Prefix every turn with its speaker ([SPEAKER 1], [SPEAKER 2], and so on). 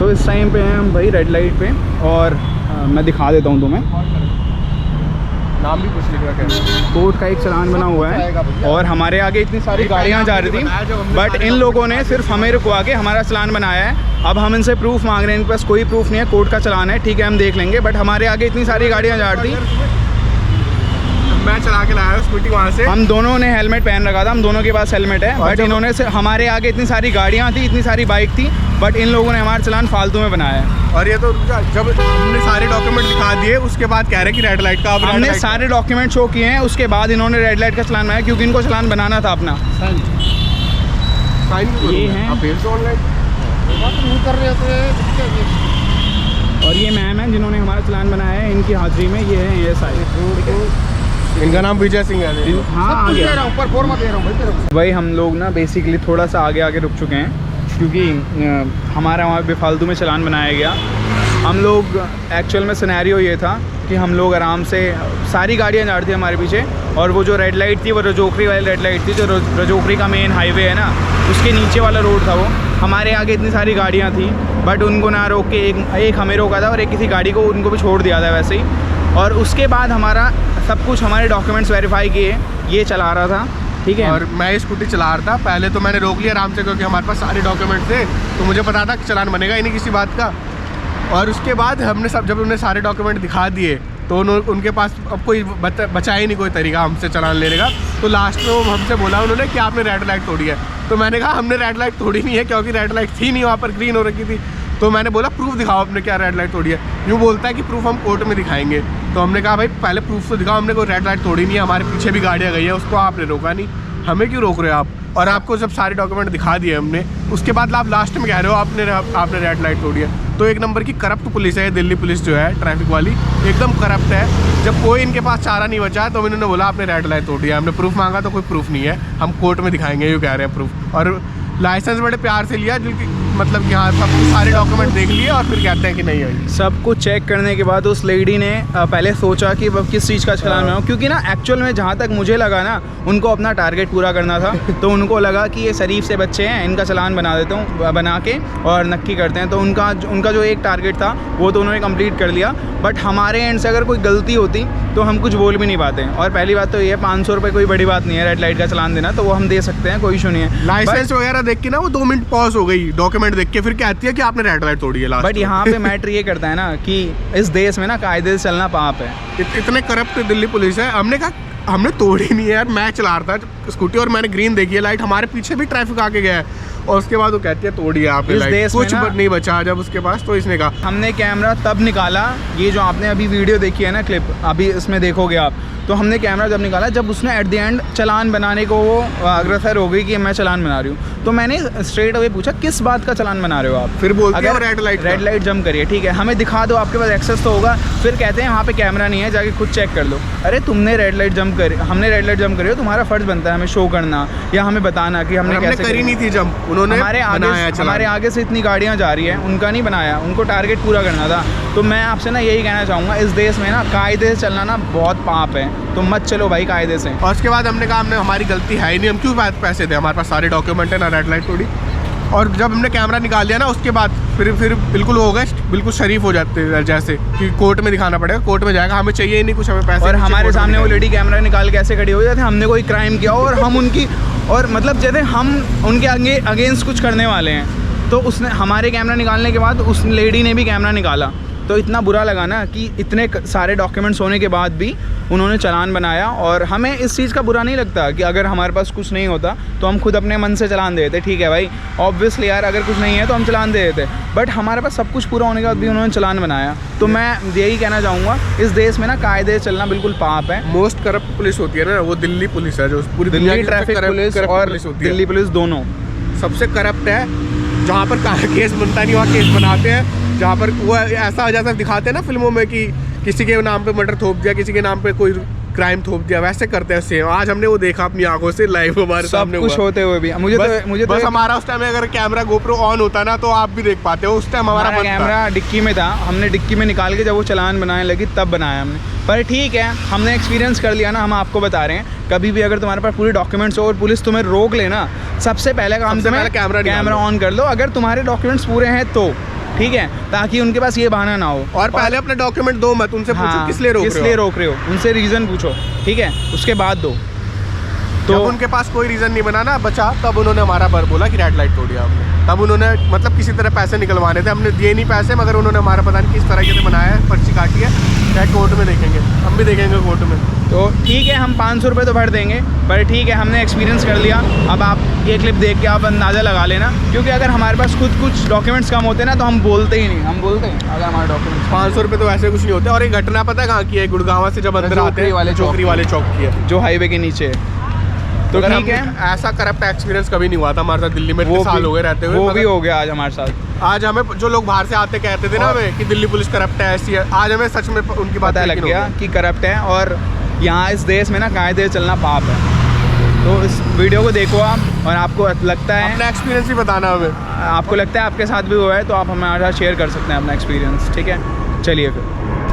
[SPEAKER 1] तो इस टाइम पे हैं हम भाई रेड लाइट पे, और मैं दिखा देता हूँ तुम्हें।
[SPEAKER 2] नाम भी कुछ लिख रखा है,
[SPEAKER 1] कोर्ट का एक चलान बना हुआ है, और हमारे आगे इतनी सारी गाड़ियाँ जा रही थी, बट इन लोगों ने सिर्फ हमें रुकवा के हमारा चलान बनाया है। अब हम इनसे प्रूफ मांग रहे हैं, इनके पास कोई प्रूफ नहीं है, कोर्ट का चलान है, ठीक है हम देख लेंगे, बट हमारे आगे इतनी सारी गाड़ियाँ जा रही थी।
[SPEAKER 2] मैं चला के लाया स्कूटी वहाँ से,
[SPEAKER 1] हम दोनों ने हेलमेट पहन रखा था, हम दोनों के पास हेलमेट है, बट इन्होंने से हमारे आगे इतनी सारी गाड़ियाँ थी, इतनी सारी बाइक थी, बट इन लोगों ने हमारा चलान फालतू में बनाया है।
[SPEAKER 2] और ये तो जब हमने सारे डॉक्यूमेंट दिखा दिए उसके बाद कह रहे कि रेड लाइट का, अब
[SPEAKER 1] हमने सारे डॉक्यूमेंट शो किए हैं, उसके बाद इन्होंने रेड लाइट का चलान बनाया, क्योंकि इनको चलान बनाना था अपना। ये हैं
[SPEAKER 2] कर रहे थे,
[SPEAKER 1] और ये मैम हैं जिन्होंने हमारा चलान बनाया है, इनकी हाजिरी में ये है ASI।
[SPEAKER 2] इनका नाम विजय सिंह है।
[SPEAKER 1] हाँ आगे
[SPEAKER 2] ऊपर फोर मत दे रहा हूँ
[SPEAKER 1] भाई। हम लोग ना बेसिकली थोड़ा सा आगे आगे रुक चुके हैं, क्योंकि हमारा वहाँ बेफालतू में चलान बनाया गया। हम लोग एक्चुअल में सिनेरियो ये था कि हम लोग आराम से, सारी गाड़ियाँ जा रही थी हमारे पीछे, और वो जो रेड लाइट थी वो रजोकरी वाली रेड लाइट थी, जो रजोकरी का मेन हाईवे है ना, उसके नीचे वाला रोड था वो। हमारे आगे इतनी सारी गाड़ियाँ थी, बट उनको ना रोक के एक हमें रोका था, और एक किसी गाड़ी को उनको भी छोड़ दिया था वैसे ही। और उसके बाद हमारा सब कुछ, हमारे डॉक्यूमेंट्स वेरीफाई किए, ये चला रहा था, ठीक है।
[SPEAKER 2] और मैं स्कूटी चला रहा था, पहले तो मैंने रोक लिया आराम से, क्योंकि हमारे पास सारे डॉक्यूमेंट थे, तो मुझे पता था कि चलान बनेगा ही नहीं किसी बात का। और उसके बाद हमने जब उन्हें सारे डॉक्यूमेंट दिखा दिए, तो उनके पास अब कोई बचा ही नहीं कोई तरीका हमसे चलान लेने का। तो लास्ट में हमसे बोला उन्होंने कि आपने रेड लाइट तोड़ी है। तो मैंने कहा हमने रेड लाइट तोड़ी नहीं है, क्योंकि रेड लाइट थी नहीं, वहाँ पर ग्रीन हो रखी थी। तो मैंने बोला प्रूफ दिखाओ आपने क्या रेड लाइट तोड़ी है। यूँ बोलता है कि प्रूफ हम कोर्ट में दिखाएंगे। तो हमने कहा भाई पहले प्रूफ तो दिखाओ, हमने कोई रेड लाइट तोड़ी नहीं है, हमारे पीछे भी गाड़ियाँ गई है, उसको आपने रोका नहीं, हमें क्यों रोक रहे हो आप। और आपको जब सारे डॉक्यूमेंट दिखा दिए हमने, उसके बाद आप लास्ट में कह रहे हो आपने रेड लाइट तोड़ी है। तो एक नंबर की करप्ट पुलिस है दिल्ली पुलिस, जो है ट्रैफिक वाली, एकदम करप्ट है। जब कोई इनके पास चारा नहीं बचा तो इन्होंने बोला आपने रेड लाइट तोड़ी है। हमने प्रूफ मांगा तो कोई प्रूफ नहीं है, हम कोर्ट में दिखाएंगे, ये कह रहे हैं प्रूफ। और लाइसेंस बड़े प्यार से लिया, जो कि मतलब कि हाँ सब सारे डॉक्यूमेंट देख लिए, और फिर कहते हैं कि नहीं है।
[SPEAKER 1] सब कुछ चेक करने के बाद उस लेडी ने पहले सोचा कि वह किस चीज़ का चलान बनाऊं, क्योंकि ना एक्चुअल में जहाँ तक मुझे लगा ना, उनको अपना टारगेट पूरा करना था। तो उनको लगा कि ये शरीफ से बच्चे हैं, इनका चलान बना देता हूँ, बना के और नक्की करते हैं। तो उनका जो एक टारगेट था वो तो उन्होंने कंप्लीट कर लिया, बट हमारे एंड से अगर कोई गलती होती तो हम कुछ बोल भी नहीं पाते। और पहली बात तो ये 500 रुपये कोई बड़ी बात नहीं है, रेड लाइट का चलान देना, तो वो हम दे सकते हैं, कोई इशू नहीं है।
[SPEAKER 2] लाइसेंस वगैरह देख के ना वो 2 मिनट पॉज हो गई, डॉक्यूमेंट देख के फिर कहती है कि आपने रेड लाइट तोड़ी है लास्ट।
[SPEAKER 1] बट यहाँ पे मैटर ये करता है ना कि इस देश में ना कायदे से चलना पाप है।
[SPEAKER 2] इतने करप्ट दिल्ली पुलिस है। हमने कहा हमने तोड़ी नहीं है यार, मैं चला रहा था स्कूटी और मैंने ग्रीन देखी है लाइट, हमारे पीछे भी ट्रैफिक आके गया है, और उसके बाद वो कहती है तोड़ी है आपने लाइट, कुछ नहीं बचा जब उसके पास। तो इसने कहा
[SPEAKER 1] हमने कैमरा तब निकाला, ये जो आपने अभी वीडियो देखी है ना क्लिप, अभी इसमें देखोगे आप, तो हमने कैमरा जब निकाला जब उसने एट द एंड चलान बनाने को वो अग्रसर हो गई कि मैं चलान बना रही हूँ। तो मैंने स्ट्रेट अवे पूछा किस बात का चलान बना रहे हो आप।
[SPEAKER 2] फिर बोलते हैं
[SPEAKER 1] रेड लाइट जंप करिए, ठीक है हमें दिखा दो, आपके पास एक्सेस तो होगा। फिर कहते हैं वहाँ पे कैमरा नहीं है, जाके खुद चेक कर लो। अरे तुमने रेड लाइट जंप करी, हमने रेड लाइट जंप करी हो, तुम्हारा फर्ज बनता है हमें शो करना या हमें बताना कि हमने कैसे
[SPEAKER 2] करी नहीं थी जंप। उन्होंने
[SPEAKER 1] हमारे आगे से इतनी गाड़ियाँ जा रही है, उनका नहीं बनाया, उनको टारगेट पूरा करना था। तो मैं आपसे ना यही कहना चाहूँगा, इस देश में ना कायदे से चलना ना बहुत पाप है, तो मत चलो भाई कायदे से।
[SPEAKER 2] और उसके बाद हमने कहा हमने हमारी गलती है ही नहीं, हम क्यों पैसे दें, हमारे पास सारे डॉक्यूमेंट है ना रेड लाइट तोड़ी। और जब हमने कैमरा निकाल लिया ना उसके बाद फिर बिल्कुल हो गए, बिल्कुल शरीफ हो जाते हैं, जैसे कि कोर्ट में दिखाना पड़ेगा, कोर्ट में जाएगा, हमें चाहिए ही नहीं कुछ, हमें पैसे।
[SPEAKER 1] और हमारे सामने वो लेडी कैमरा निकाल के ऐसे खड़ी हो जाती है हमने कोई क्राइम किया और हम उनकी, और मतलब जैसे हम उनके अगेंस्ट कुछ करने वाले हैं। तो उसने हमारे कैमरा निकालने के बाद उस लेडी ने भी कैमरा निकाला, तो इतना बुरा लगा ना कि इतने सारे डॉक्यूमेंट्स होने के बाद भी उन्होंने चालान बनाया। और हमें इस चीज़ का बुरा नहीं लगता कि अगर हमारे पास कुछ नहीं होता तो हम खुद अपने मन से चालान दे देते, ठीक है भाई ऑब्वियसली यार अगर कुछ नहीं है तो हम चालान दे देते, बट हमारे पास सब कुछ पूरा होने के बाद भी उन्होंने चालान बनाया। तो मैं यही कहना चाहूँगा, इस देश में ना कायदे चलना बिल्कुल पाप है।
[SPEAKER 2] मोस्ट करप्ट पुलिस होती है ना वो दिल्ली पुलिस है, जो पूरी
[SPEAKER 1] दिल्ली ट्रैफिक पुलिस और दिल्ली पुलिस दोनों
[SPEAKER 2] सबसे करप्ट है। जहाँ पर केस बनता नहीं वहाँ केस बनाते हैं, जहाँ पर वो ऐसा जैसा दिखाते हैं ना फिल्मों में कि किसी के नाम पे मर्डर थोप दिया, किसी के नाम पे कोई क्राइम थोप दिया, वैसे करते हैं सेम। आज हमने वो देखा अपनी आंखों से लाइव हमारे सामने
[SPEAKER 1] कुछ होते हुए भी। मुझे
[SPEAKER 2] बस हमारा उस टाइम अगर कैमरा गोप्रो ऑन होता ना तो आप भी देख पाते हो। उस टाइम हमारा
[SPEAKER 1] कैमरा डिक्की में था, हमने डिक्की में निकाल के जब वो चालान बनाने लगी तब बनाया हमने। पर ठीक है हमने एक्सपीरियंस कर लिया ना, हम आपको बता रहे हैं कभी भी अगर तुम्हारे पास पूरे डॉक्यूमेंट्स हो और पुलिस तुम्हें रोक लेना, सबसे पहले काम तुम्हें कैमरा ऑन कर लो। अगर तुम्हारे डॉक्यूमेंट्स पूरे हैं तो ठीक है, ताकि उनके पास ये बहाना ना हो।
[SPEAKER 2] और पहले अपने डॉक्यूमेंट दो मत, उनसे पूछो किस लिए रोक
[SPEAKER 1] रहे हो, उनसे रीज़न पूछो, ठीक है, उसके बाद दो।
[SPEAKER 2] तो जब उनके पास कोई रीज़न नहीं बना ना बचा, तब उन्होंने हमारा पर बोला कि रेड लाइट तोड़ी आपने। तब उन्होंने मतलब किसी तरह पैसे निकलवाने थे, हमने दिए नहीं पैसे, मगर उन्होंने हमारा पता नहीं किस तरीके से बनाया है, पर्ची काटी है, चाहे कोर्ट में देखेंगे, हम भी देखेंगे कोर्ट में।
[SPEAKER 1] तो ठीक है, हम 500 रुपये तो भर देंगे, पर ठीक है, हमने एक्सपीरियंस कर लिया। अब आप ये क्लिप देख के आप अंदाज़ा लगा लेना, क्योंकि अगर हमारे पास खुद कुछ डॉक्यूमेंट्स कम होते ना तो हम बोलते ही नहीं, हम बोलते हैं अगर हमारे डॉक्यूमेंट्स
[SPEAKER 2] 500 रुपये तो वैसे कुछ नहीं होते। और एक घटना पता है कहाँ की है? गुड़गांव से जब अंदर आते हैं, चौकरी वाले चौक की है,
[SPEAKER 1] जो हाईवे के नीचे है। तो ठीक है,
[SPEAKER 2] ऐसा करप्ट एक्सपीरियंस कभी नहीं हुआ था हमारे साथ दिल्ली में, इतने साल हो गए रहते हुए।
[SPEAKER 1] वो भी हो गया आज हमारे साथ।
[SPEAKER 2] आज हमें जो लोग बाहर से आते कहते थे ना हमें कि दिल्ली पुलिस करप्ट है, ऐसी है, आज हमें सच में उनकी बात
[SPEAKER 1] पता लग गया कि करप्ट है, और यहाँ इस देश में ना कायदे चलना पाप है। तो इस वीडियो को देखो आप, और आपको लगता है
[SPEAKER 2] अपना एक्सपीरियंस भी बताना हमें,
[SPEAKER 1] आपको लगता है आपके साथ भी हुआ है तो आप हमारे साथ शेयर कर सकते हैं अपना एक्सपीरियंस, ठीक है। चलिए फिर।